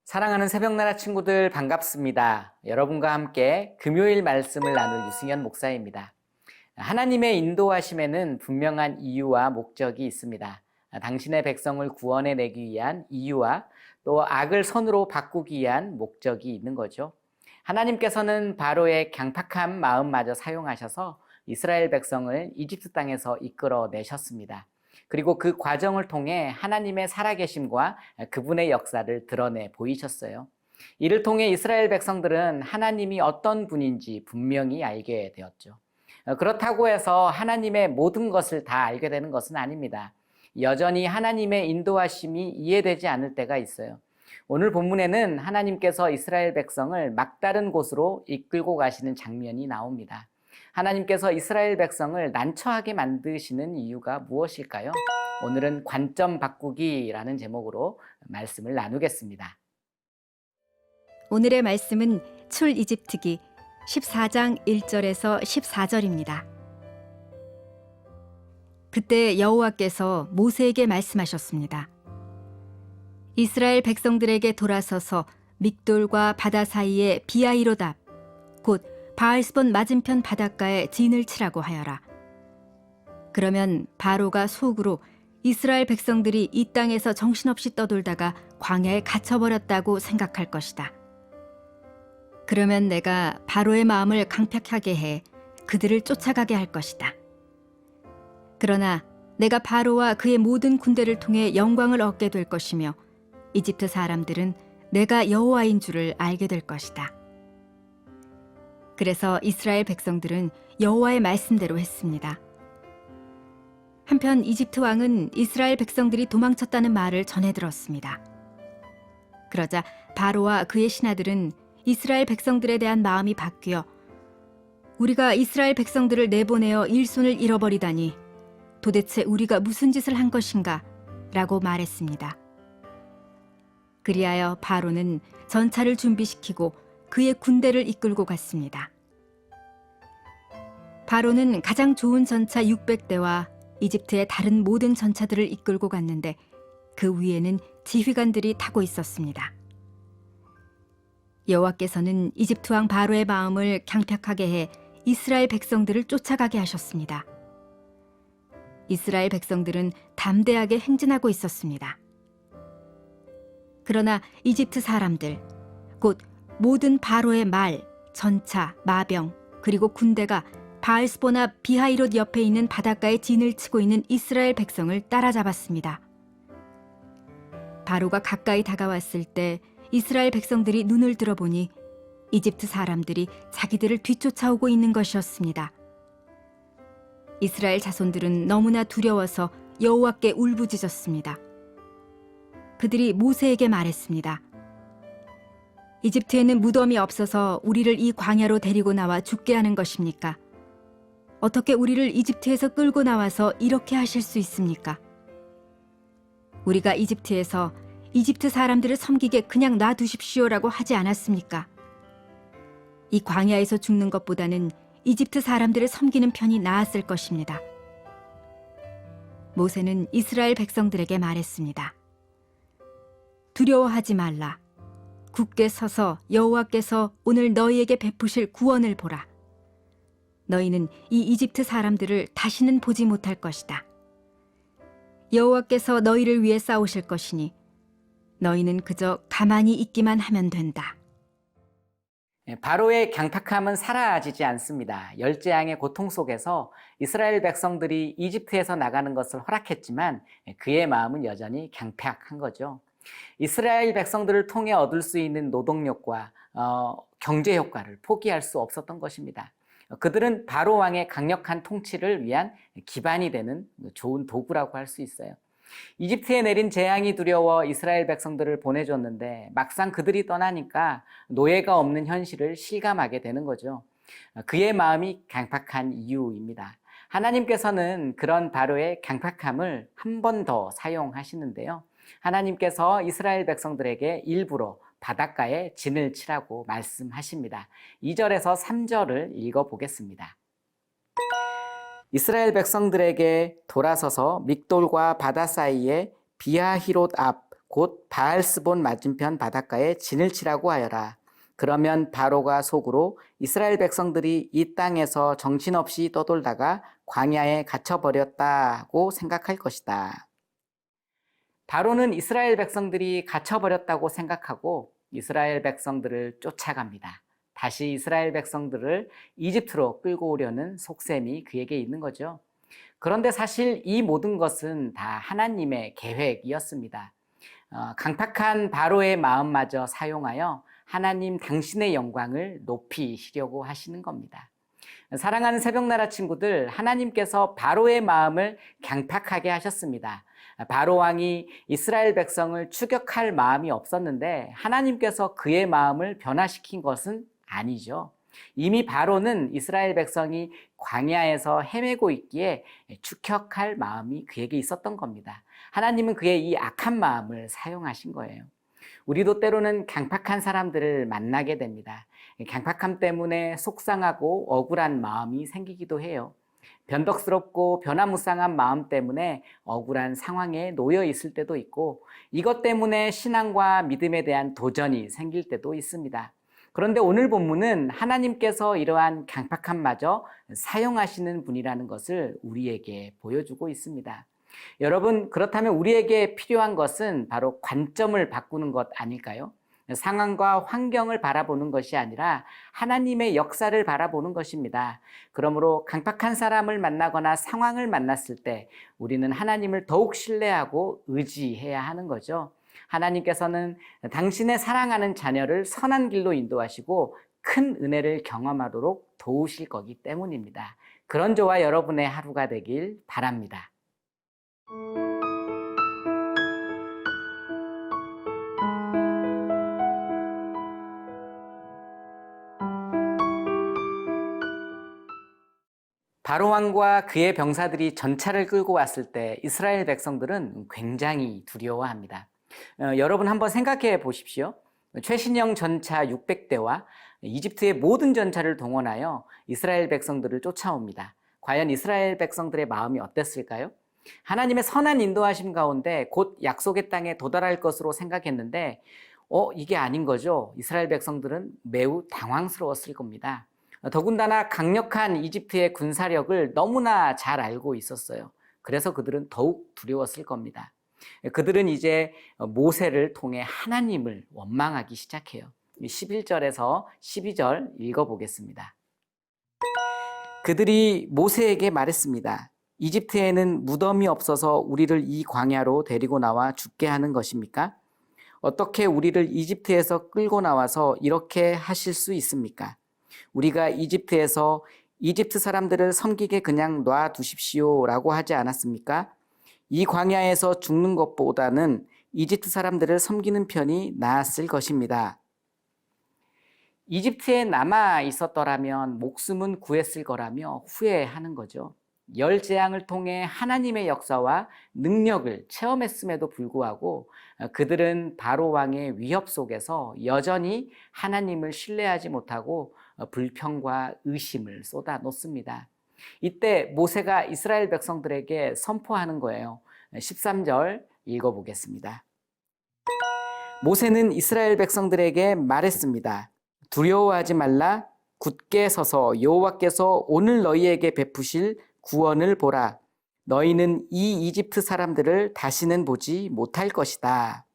사랑하는 새벽나라 친구들 반갑습니다. 여러분과 함께 금요일 말씀을 나눌 유승현 목사입니다. 하나님의 인도하심에는 분명한 이유와 목적이 있습니다. 당신의 백성을 구원해 내기 위한 이유와 또 악을 선으로 바꾸기 위한 목적이 있는 거죠. 하나님께서는 바로의 강팍한 마음마저 사용하셔서 이스라엘 백성을 이집트 땅에서 이끌어 내셨습니다. 그리고 그 과정을 통해 하나님의 살아계심과 그분의 역사를 드러내 보이셨어요. 이를 통해 이스라엘 백성들은 하나님이 어떤 분인지 분명히 알게 되었죠. 그렇다고 해서 하나님의 모든 것을 다 알게 되는 것은 아닙니다. 여전히 하나님의 인도하심이 이해되지 않을 때가 있어요. 오늘 본문에는 하나님께서 이스라엘 백성을 막다른 곳으로 이끌고 가시는 장면이 나옵니다. 하나님께서 이스라엘 백성을 난처하게 만드시는 이유가 무엇일까요? 오늘은 관점 바꾸기라는 제목으로 말씀을 나누겠습니다. 오늘의 말씀은 출이집트기 14장 1절에서 14절입니다. 그때 여호와께서 모세에게 말씀하셨습니다. 이스라엘 백성들에게 돌아서서 믹돌과 바다 사이에 비아히롯 앞, 곧 바알스본 맞은편 바닷가에 진을 치라고 하여라. 그러면 바로가 속으로 이스라엘 백성들이 이 땅에서 정신없이 떠돌다가 광야에 갇혀버렸다고 생각할 것이다. 그러면 내가 바로의 마음을 강팍하게 해 그들을 쫓아가게 할 것이다. 그러나 내가 바로와 그의 모든 군대를 통해 영광을 얻게 될 것이며 이집트 사람들은 내가 여호와인 줄을 알게 될 것이다. 그래서 이스라엘 백성들은 여호와의 말씀대로 했습니다. 한편 이집트 왕은 이스라엘 백성들이 도망쳤다는 말을 전해 들었습니다. 그러자 바로와 그의 신하들은 이스라엘 백성들에 대한 마음이 바뀌어 우리가 이스라엘 백성들을 내보내어 일손을 잃어버리다니 도대체 우리가 무슨 짓을 한 것인가? 라고 말했습니다. 그리하여 바로는 전차를 준비시키고 그의 군대를 이끌고 갔습니다. 바로는 가장 좋은 전차 600대와 이집트의 다른 모든 전차들을 이끌고 갔는데 그 위에는 지휘관들이 타고 있었습니다. 여호와께서는 이집트 왕 바로의 마음을 강팍하게 해 이스라엘 백성들을 쫓아가게 하셨습니다. 이스라엘 백성들은 담대하게 행진하고 있었습니다. 그러나 이집트 사람들, 곧 모든 바로의 말, 전차, 마병, 그리고 군대가 바알스본 앞 비하히롯 옆에 있는 바닷가에 진을 치고 있는 이스라엘 백성을 따라잡았습니다. 바로가 가까이 다가왔을 때 이스라엘 백성들이 눈을 들어보니 이집트 사람들이 자기들을 뒤쫓아오고 있는 것이었습니다. 이스라엘 자손들은 너무나 두려워서 여호와께 울부짖었습니다. 그들이 모세에게 말했습니다. 이집트에는 무덤이 없어서 우리를 이 광야로 데리고 나와 죽게 하는 것입니까? 어떻게 우리를 이집트에서 끌고 나와서 이렇게 하실 수 있습니까? 우리가 이집트에서 이집트 사람들을 섬기게 그냥 놔두십시오라고 하지 않았습니까? 이 광야에서 죽는 것보다는 이집트 사람들을 섬기는 편이 나았을 것입니다. 모세는 이스라엘 백성들에게 말했습니다. 두려워하지 말라. 굳게 서서 여호와께서 오늘 너희에게 베푸실 구원을 보라. 너희는 이 이집트 사람들을 다시는 보지 못할 것이다. 여호와께서 너희를 위해 싸우실 것이니 너희는 그저 가만히 있기만 하면 된다. 바로의 강팍함은 사라지지 않습니다. 열재앙의 고통 속에서 이스라엘 백성들이 이집트에서 나가는 것을 허락했지만 그의 마음은 여전히 강팍한 거죠. 이스라엘 백성들을 통해 얻을 수 있는 노동력과 경제 효과를 포기할 수 없었던 것입니다. 그들은 바로 왕의 강력한 통치를 위한 기반이 되는 좋은 도구라고 할 수 있어요. 이집트에 내린 재앙이 두려워 이스라엘 백성들을 보내줬는데 막상 그들이 떠나니까 노예가 없는 현실을 실감하게 되는 거죠. 그의 마음이 강팍한 이유입니다. 하나님께서는 그런 바로의 강팍함을 한 번 더 사용하시는데요. 하나님께서 이스라엘 백성들에게 일부러 바닷가에 진을 치라고 말씀하십니다. 2절에서 3절을 읽어보겠습니다. 이스라엘 백성들에게 돌아서서 믹돌과 바다 사이에 비하히롯 앞 곧 바알스본 맞은편 바닷가에 진을 치라고 하여라. 그러면 바로가 속으로 이스라엘 백성들이 이 땅에서 정신없이 떠돌다가 광야에 갇혀버렸다고 생각할 것이다. 바로는 이스라엘 백성들이 갇혀버렸다고 생각하고 이스라엘 백성들을 쫓아갑니다. 다시 이스라엘 백성들을 이집트로 끌고 오려는 속셈이 그에게 있는 거죠. 그런데 사실 이 모든 것은 다 하나님의 계획이었습니다. 강팍한 바로의 마음마저 사용하여 하나님 당신의 영광을 높이시려고 하시는 겁니다. 사랑하는 새벽나라 친구들, 하나님께서 바로의 마음을 강팍하게 하셨습니다. 바로 왕이 이스라엘 백성을 추격할 마음이 없었는데 하나님께서 그의 마음을 변화시킨 것은 아니죠. 이미 바로는 이스라엘 백성이 광야에서 헤매고 있기에 추격할 마음이 그에게 있었던 겁니다. 하나님은 그의 이 악한 마음을 사용하신 거예요. 우리도 때로는 강팍한 사람들을 만나게 됩니다. 강팍함 때문에 속상하고 억울한 마음이 생기기도 해요. 변덕스럽고 변화무쌍한 마음 때문에 억울한 상황에 놓여 있을 때도 있고 이것 때문에 신앙과 믿음에 대한 도전이 생길 때도 있습니다. 그런데 오늘 본문은 하나님께서 이러한 강팍함마저 사용하시는 분이라는 것을 우리에게 보여주고 있습니다. 여러분, 그렇다면 우리에게 필요한 것은 바로 관점을 바꾸는 것 아닐까요? 상황과 환경을 바라보는 것이 아니라 하나님의 역사를 바라보는 것입니다. 그러므로 강팍한 사람을 만나거나 상황을 만났을 때 우리는 하나님을 더욱 신뢰하고 의지해야 하는 거죠. 하나님께서는 당신의 사랑하는 자녀를 선한 길로 인도하시고 큰 은혜를 경험하도록 도우실 거기 때문입니다. 그런 저와 여러분의 하루가 되길 바랍니다. 바로 왕과 그의 병사들이 전차를 끌고 왔을 때 이스라엘 백성들은 굉장히 두려워합니다. 여러분 한번 생각해 보십시오. 최신형 전차 600대와 이집트의 모든 전차를 동원하여 이스라엘 백성들을 쫓아옵니다. 과연 이스라엘 백성들의 마음이 어땠을까요? 하나님의 선한 인도하심 가운데 곧 약속의 땅에 도달할 것으로 생각했는데 이게 아닌 거죠. 이스라엘 백성들은 매우 당황스러웠을 겁니다. 더군다나 강력한 이집트의 군사력을 너무나 잘 알고 있었어요. 그래서 그들은 더욱 두려웠을 겁니다. 그들은 이제 모세를 통해 하나님을 원망하기 시작해요. 11절에서 12절 읽어보겠습니다. 그들이 모세에게 말했습니다. 이집트에는 무덤이 없어서 우리를 이 광야로 데리고 나와 죽게 하는 것입니까? 어떻게 우리를 이집트에서 끌고 나와서 이렇게 하실 수 있습니까? 우리가 이집트에서 이집트 사람들을 섬기게 그냥 놔두십시오라고 하지 않았습니까? 이 광야에서 죽는 것보다는 이집트 사람들을 섬기는 편이 나았을 것입니다. 이집트에 남아 있었더라면 목숨은 구했을 거라며 후회하는 거죠. 열 재앙을 통해 하나님의 역사와 능력을 체험했음에도 불구하고 그들은 바로 왕의 위협 속에서 여전히 하나님을 신뢰하지 못하고 불평과 의심을 쏟아놓습니다. 이때 모세가 이스라엘 백성들에게 선포하는 거예요. 13절 읽어보겠습니다. 모세는 이스라엘 백성들에게 말했습니다. 두려워하지 말라. 굳게 서서 여호와께서 오늘 너희에게 베푸실 구원을 보라. 너희는 이 이집트 사람들을 다시는 보지 못할 것이다.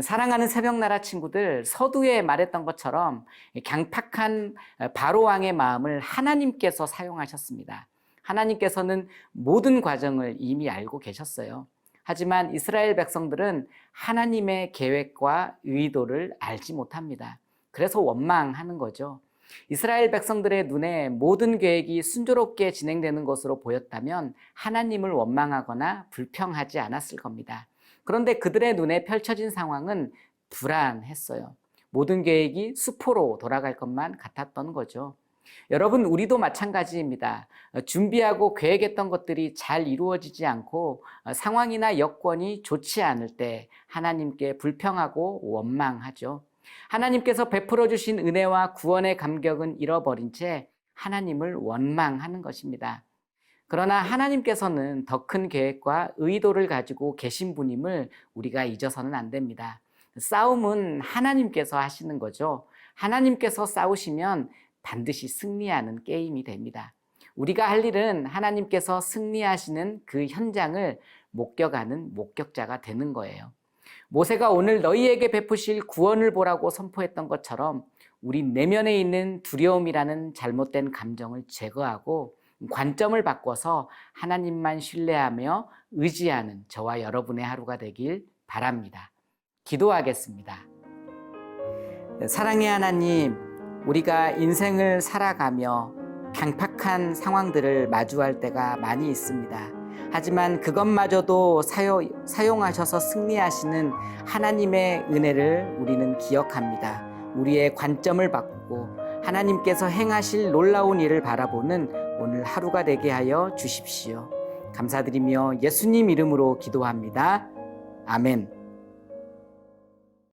사랑하는 새벽나라 친구들, 서두에 말했던 것처럼 강팍한 바로 왕의 마음을 하나님께서 사용하셨습니다. 하나님께서는 모든 과정을 이미 알고 계셨어요. 하지만 이스라엘 백성들은 하나님의 계획과 의도를 알지 못합니다. 그래서 원망하는 거죠. 이스라엘 백성들의 눈에 모든 계획이 순조롭게 진행되는 것으로 보였다면 하나님을 원망하거나 불평하지 않았을 겁니다. 그런데 그들의 눈에 펼쳐진 상황은 불안했어요. 모든 계획이 수포로 돌아갈 것만 같았던 거죠. 여러분, 우리도 마찬가지입니다. 준비하고 계획했던 것들이 잘 이루어지지 않고 상황이나 여건이 좋지 않을 때 하나님께 불평하고 원망하죠. 하나님께서 베풀어 주신 은혜와 구원의 감격은 잃어버린 채 하나님을 원망하는 것입니다. 그러나 하나님께서는 더 큰 계획과 의도를 가지고 계신 분임을 우리가 잊어서는 안 됩니다. 싸움은 하나님께서 하시는 거죠. 하나님께서 싸우시면 반드시 승리하는 게임이 됩니다. 우리가 할 일은 하나님께서 승리하시는 그 현장을 목격하는 목격자가 되는 거예요. 모세가 오늘 너희에게 베푸실 구원을 보라고 선포했던 것처럼 우리 내면에 있는 두려움이라는 잘못된 감정을 제거하고 관점을 바꿔서 하나님만 신뢰하며 의지하는 저와 여러분의 하루가 되길 바랍니다. 기도하겠습니다. 사랑의 하나님, 우리가 인생을 살아가며 강팍한 상황들을 마주할 때가 많이 있습니다. 하지만 그것마저도 사용하셔서 승리하시는 하나님의 은혜를 우리는 기억합니다. 우리의 관점을 바꾸고 하나님께서 행하실 놀라운 일을 바라보는 오늘 하루가 되게 하여 주십시오. 감사드리며 예수님 이름으로 기도합니다. 아멘.